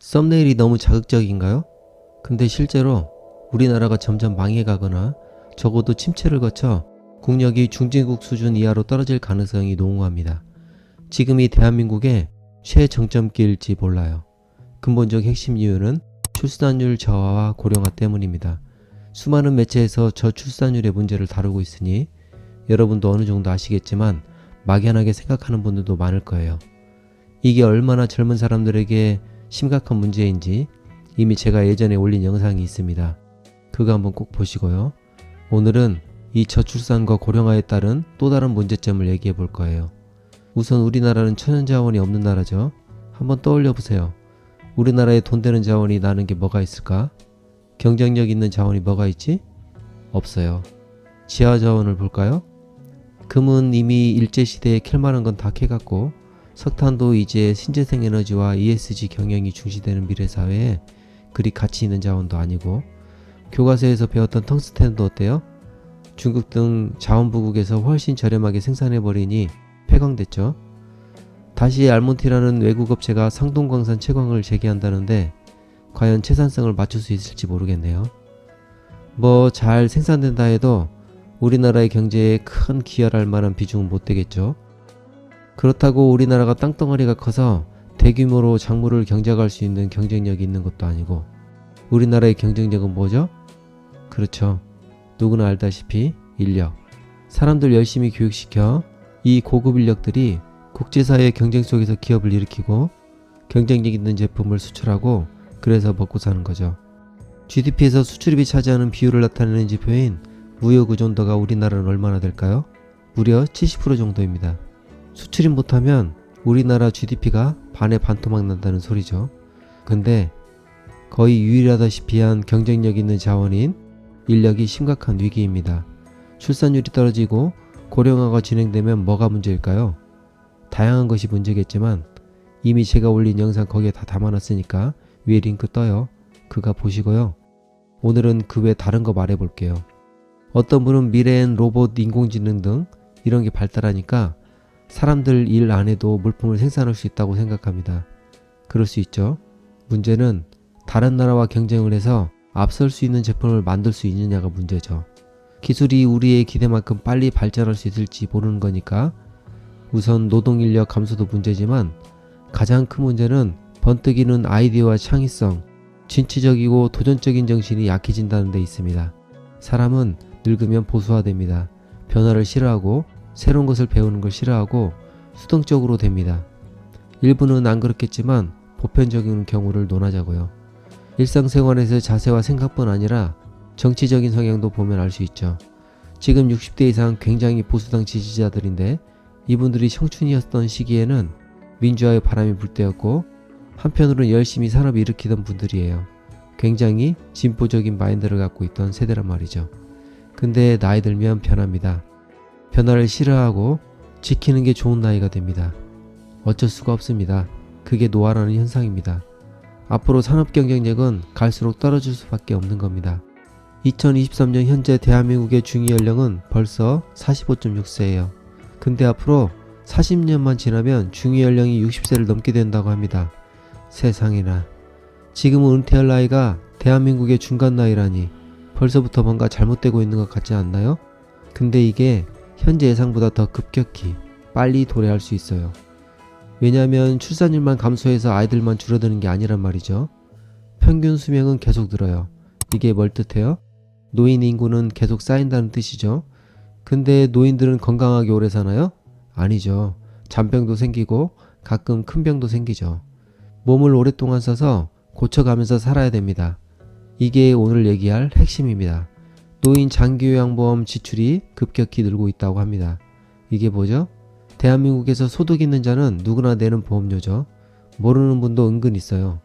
썸네일이 너무 자극적인가요? 근데 실제로 우리나라가 점점 망해가거나 적어도 침체를 거쳐 국력이 중진국 수준 이하로 떨어질 가능성이 농후합니다. 지금이 대한민국의 최정점기일지 몰라요. 근본적 핵심 이유는 출산율 저하와 고령화 때문입니다. 수많은 매체에서 저출산율의 문제를 다루고 있으니 여러분도 어느 정도 아시겠지만 막연하게 생각하는 분들도 많을 거예요. 이게 얼마나 젊은 사람들에게 심각한 문제인지 이미 제가 예전에 올린 영상이 있습니다. 그거 한번 꼭 보시고요. 오늘은 이 저출산과 고령화에 따른 또 다른 문제점을 얘기해 볼 거예요. 우선 우리나라는 천연자원이 없는 나라죠. 한번 떠올려 보세요. 우리나라에 돈 되는 자원이 나는 게 뭐가 있을까? 경쟁력 있는 자원이 뭐가 있지? 없어요. 지하자원을 볼까요? 금은 이미 일제시대에 캘 만한 건 다 캐갔고, 석탄도 이제 신재생 에너지와 ESG 경영이 중시되는 미래사회에 그리 가치 있는 자원도 아니고, 교과서에서 배웠던 텅스텐도 어때요? 중국 등 자원부국에서 훨씬 저렴하게 생산해버리니 폐광됐죠. 다시 알몬티라는 외국 업체가 상동광산 채광을 재개한다는데 과연 채산성을 맞출 수 있을지 모르겠네요. 뭐 잘 생산된다 해도 우리나라의 경제에 큰 기여를 할 만한 비중은 못 되겠죠. 그렇다고 우리나라가 땅덩어리가 커서 대규모로 작물을 경작할 수 있는 경쟁력이 있는 것도 아니고, 우리나라의 경쟁력은 뭐죠? 그렇죠. 누구나 알다시피 인력. 사람들 열심히 교육시켜 이 고급 인력들이 국제사회의 경쟁 속에서 기업을 일으키고 경쟁력 있는 제품을 수출하고 그래서 먹고 사는 거죠. GDP에서 수출입이 차지하는 비율을 나타내는 지표인 무역 의존도가 우리나라는 얼마나 될까요? 무려 70% 정도입니다. 수출입 못하면 우리나라 GDP가 반에 반토막 난다는 소리죠. 근데 거의 유일하다시피 한 경쟁력 있는 자원인 인력이 심각한 위기입니다. 출산율이 떨어지고 고령화가 진행되면 뭐가 문제일까요? 다양한 것이 문제겠지만 이미 제가 올린 영상 거기에 다 담아놨으니까 위에 링크 떠요. 그거 보시고요. 오늘은 그 외 다른 거 말해볼게요. 어떤 분은 미래엔 로봇, 인공지능 등 이런 게 발달하니까 사람들 일 안 해도 물품을 생산할 수 있다고 생각합니다. 그럴 수 있죠. 문제는 다른 나라와 경쟁을 해서 앞설 수 있는 제품을 만들 수 있느냐가 문제죠. 기술이 우리의 기대만큼 빨리 발전할 수 있을지 모르는 거니까 우선 노동인력 감소도 문제지만 가장 큰 문제는 번뜩이는 아이디어와 창의성, 진취적이고 도전적인 정신이 약해진다는 데 있습니다. 사람은 늙으면 보수화됩니다. 변화를 싫어하고 새로운 것을 배우는 걸 싫어하고 수동적으로 됩니다. 일부는 안 그렇겠지만 보편적인 경우를 논하자고요. 일상생활에서 자세와 생각뿐 아니라 정치적인 성향도 보면 알 수 있죠. 지금 60대 이상 굉장히 보수당 지지자들인데 이분들이 청춘이었던 시기에는 민주화의 바람이 불 때였고 한편으로는 열심히 산업을 일으키던 분들이에요. 굉장히 진보적인 마인드를 갖고 있던 세대란 말이죠. 근데 나이 들면 변합니다. 변화를 싫어하고 지키는 게 좋은 나이가 됩니다. 어쩔 수가 없습니다. 그게 노화라는 현상입니다. 앞으로 산업 경쟁력은 갈수록 떨어질 수밖에 없는 겁니다. 2023년 현재 대한민국의 중위연령은 벌써 45.6세예요. 근데 앞으로 40년만 지나면 중위연령이 60세를 넘게 된다고 합니다. 세상에나. 지금은 은퇴할 나이가 대한민국의 중간 나이라니 벌써부터 뭔가 잘못되고 있는 것 같지 않나요? 근데 이게 현재 예상보다 더 급격히 빨리 도래할 수 있어요. 왜냐하면 출산율만 감소해서 아이들만 줄어드는 게 아니란 말이죠. 평균 수명은 계속 늘어요. 이게 뭘 뜻해요? 노인 인구는 계속 쌓인다는 뜻이죠. 근데 노인들은 건강하게 오래 사나요? 아니죠. 잔병도 생기고 가끔 큰 병도 생기죠. 몸을 오랫동안 써서 고쳐가면서 살아야 됩니다. 이게 오늘 얘기할 핵심입니다. 노인 장기요양보험 지출이 급격히 늘고 있다고 합니다. 이게 뭐죠? 대한민국에서 소득 있는 자는 누구나 내는 보험료죠. 모르는 분도 은근 있어요.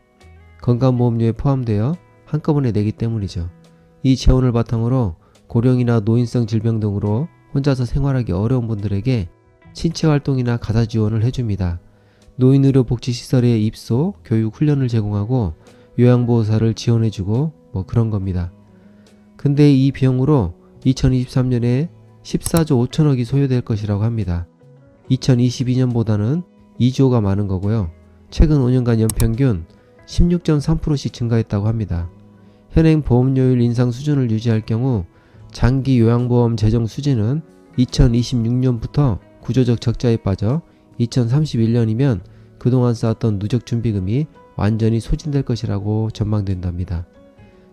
건강보험료에 포함되어 한꺼번에 내기 때문이죠. 이 재원을 바탕으로 고령이나 노인성 질병 등으로 혼자서 생활하기 어려운 분들에게 신체활동이나 가사 지원을 해줍니다. 노인의료복지시설에 입소, 교육, 훈련을 제공하고 요양보호사를 지원해주고 뭐 그런 겁니다. 근데 이 비용으로 2023년에 14조 5천억이 소요될 것이라고 합니다. 2022년보다는 2조가 많은 거고요. 최근 5년간 연평균 16.3%씩 증가했다고 합니다. 현행 보험료율 인상 수준을 유지할 경우 장기 요양보험 재정 수지는 2026년부터 구조적 적자에 빠져 2031년이면 그동안 쌓았던 누적 준비금이 완전히 소진될 것이라고 전망된답니다.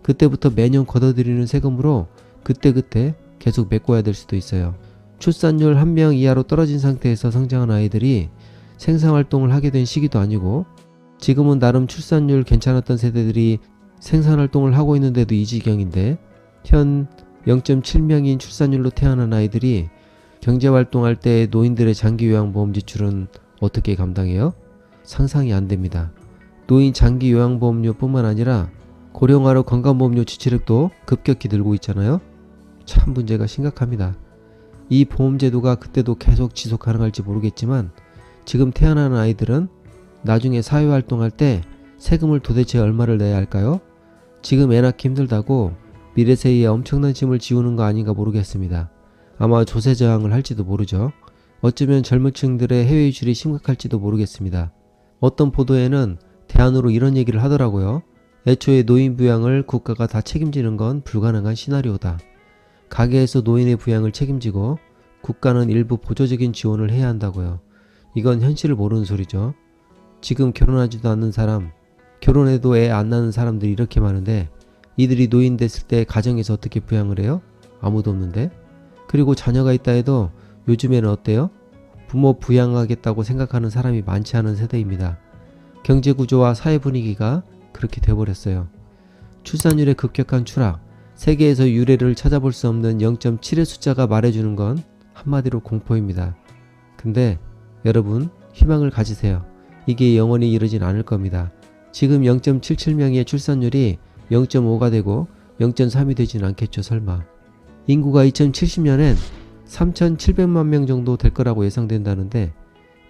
그때부터 매년 걷어들이는 세금으로 그때그때 계속 메꿔야 될 수도 있어요. 출산율 1명 이하로 떨어진 상태에서 성장한 아이들이 생산활동을 하게 된 시기도 아니고 지금은 나름 출산율 괜찮았던 세대들이 생산활동을 하고 있는데도 이 지경인데 현 0.7명인 출산율로 태어난 아이들이 경제활동할 때 노인들의 장기요양보험 지출은 어떻게 감당해요? 상상이 안 됩니다. 노인 장기요양보험료 뿐만 아니라 고령화로 건강보험료 지출액도 급격히 늘고 있잖아요. 참 문제가 심각합니다. 이 보험제도가 그때도 계속 지속 가능할지 모르겠지만 지금 태어나는 아이들은 나중에 사회활동할 때 세금을 도대체 얼마를 내야 할까요? 지금 애 낳기 힘들다고 미래세에 엄청난 짐을 지우는 거 아닌가 모르겠습니다. 아마 조세저항을 할지도 모르죠. 어쩌면 젊은 층들의 해외 이주이 심각할지도 모르겠습니다. 어떤 보도에는 대안으로 이런 얘기를 하더라고요. 애초에 노인 부양을 국가가 다 책임지는 건 불가능한 시나리오다. 가계에서 노인의 부양을 책임지고 국가는 일부 보조적인 지원을 해야 한다고요. 이건 현실을 모르는 소리죠. 지금 결혼하지도 않는 사람, 결혼해도 애 안 낳는 사람들이 이렇게 많은데 이들이 노인 됐을 때 가정에서 어떻게 부양을 해요? 아무도 없는데. 그리고 자녀가 있다 해도 요즘에는 어때요? 부모 부양하겠다고 생각하는 사람이 많지 않은 세대입니다. 경제구조와 사회 분위기가 그렇게 돼버렸어요. 출산율의 급격한 추락, 세계에서 유례를 찾아볼 수 없는 0.7의 숫자가 말해주는 건 한마디로 공포입니다. 근데 여러분 희망을 가지세요. 이게 영원히 이러진 않을 겁니다. 지금 0.77명의 출산율이 0.5가 되고 0.3이 되진 않겠죠 설마. 인구가 2070년엔 3,700만 명 정도 될 거라고 예상된다는데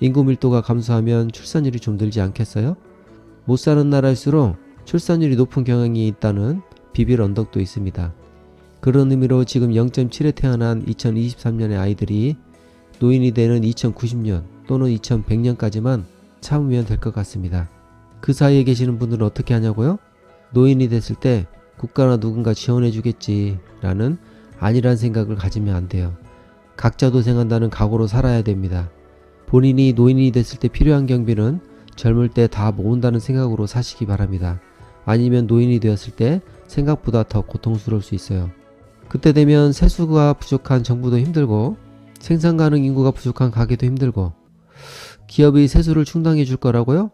인구 밀도가 감소하면 출산율이 좀 늘지 않겠어요? 못 사는 나라일수록 출산율이 높은 경향이 있다는 비빌 언덕도 있습니다. 그런 의미로 지금 0.7에 태어난 2023년의 아이들이 노인이 되는 2090년 또는 2100년까지만 참으면 될 것 같습니다. 그 사이에 계시는 분들은 어떻게 하냐고요? 노인이 됐을 때 국가나 누군가 지원해 주겠지 라는 안일한 생각을 가지면 안 돼요. 각자 도생한다는 각오로 살아야 됩니다. 본인이 노인이 됐을 때 필요한 경비는 젊을 때 다 모은다는 생각으로 사시기 바랍니다. 아니면 노인이 되었을 때 생각보다 더 고통스러울 수 있어요. 그때 되면 세수가 부족한 정부도 힘들고 생산 가능 인구가 부족한 가게도 힘들고 기업이 세수를 충당해 줄 거라고요?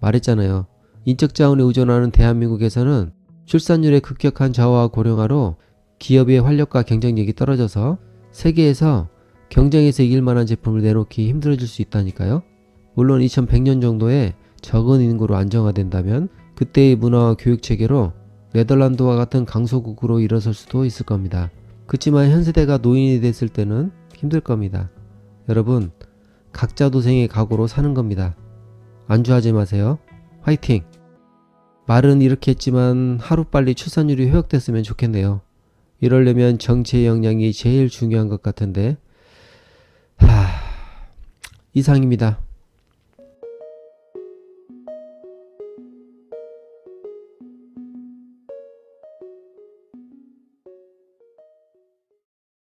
말했잖아요. 인적 자원에 의존하는 대한민국에서는 출산율의 급격한 저하와 고령화로 기업의 활력과 경쟁력이 떨어져서 세계에서 경쟁에서 이길 만한 제품을 내놓기 힘들어질 수 있다니까요. 물론 2100년 정도에 적은 인구로 안정화된다면 그때의 문화와 교육 체계로 네덜란드와 같은 강소국으로 일어설 수도 있을 겁니다. 그렇지만 현 세대가 노인이 됐을 때는 힘들 겁니다. 여러분, 각자 도생의 각오로 사는 겁니다. 안주하지 마세요. 화이팅! 말은 이렇게 했지만 하루빨리 출산율이 회복됐으면 좋겠네요. 이러려면 정치의 역량이 제일 중요한 것 같은데 이상입니다.